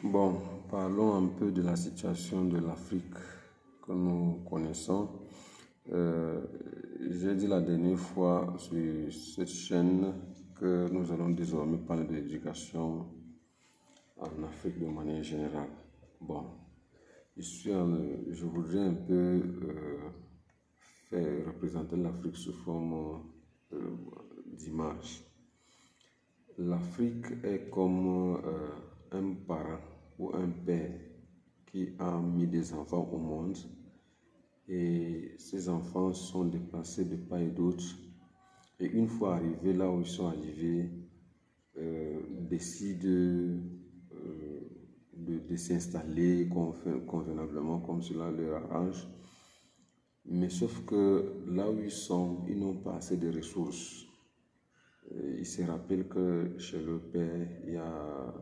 Bon, parlons un peu de la situation de l'Afrique que nous connaissons. J'ai dit la dernière fois sur cette chaîne que nous allons désormais parler de l'éducation en Afrique de manière générale. Bon, je voudrais un peu faire représenter l'Afrique sous forme d'image. L'Afrique est comme un parent ou un père qui a mis des enfants au monde et ces enfants sont déplacés de part et d'autre. Et une fois arrivés là où ils sont arrivés, décident de s'installer convenablement comme cela leur arrange. Mais sauf que là où ils sont, ils n'ont pas assez de ressources. Ils se rappellent que chez leur père, il y a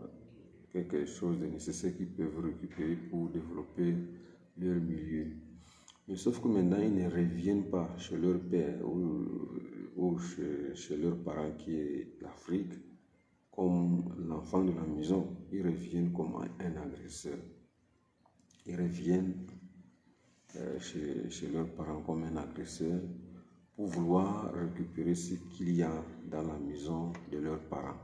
quelque chose de nécessaire qu'ils peuvent récupérer pour développer leur milieu. Mais sauf que maintenant, ils ne reviennent pas chez leur père ou chez leurs parents qui est l'Afrique comme l'enfant de la maison. Ils reviennent comme un agresseur. Ils reviennent chez leurs parents comme un agresseur pour vouloir récupérer ce qu'il y a dans la maison de leurs parents.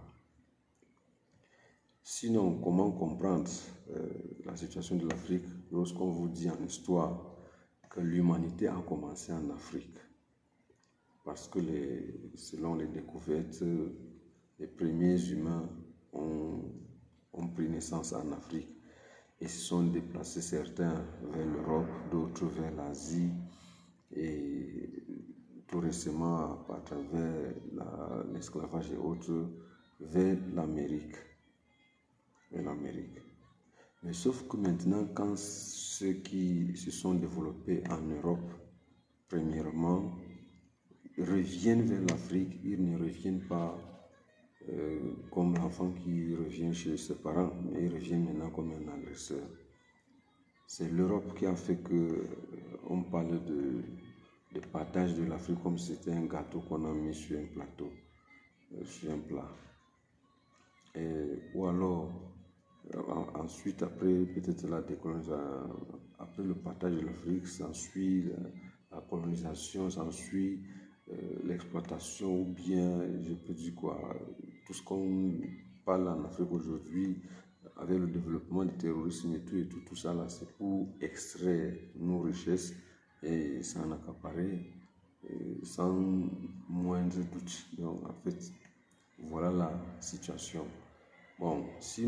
Sinon, comment comprendre la situation de l'Afrique lorsqu'on vous dit en histoire que l'humanité a commencé en Afrique? Parce que selon les découvertes, les premiers humains ont pris naissance en Afrique et se sont déplacés certains vers l'Europe, d'autres vers l'Asie et tout récemment à travers l'esclavage et autres vers l'Amérique. Mais sauf que maintenant, quand ceux qui se sont développés en Europe, premièrement, reviennent vers l'Afrique, ils ne reviennent pas comme l'enfant qui revient chez ses parents, mais ils reviennent maintenant comme un agresseur. C'est l'Europe qui a fait que on parle de partage de l'Afrique comme si c'était un gâteau qu'on a mis sur un plateau, sur un plat. Ou alors, ensuite, après peut-être la décolonisation, après le partage de l'Afrique, s'ensuit la colonisation, s'ensuit l'exploitation, ou bien, je peux dire quoi, tout ce qu'on parle en Afrique aujourd'hui, avec le développement du terrorisme et tout ça là, c'est pour extraire nos richesses et s'en accaparer sans moindre doute. Donc, en fait, voilà la situation. Bon, si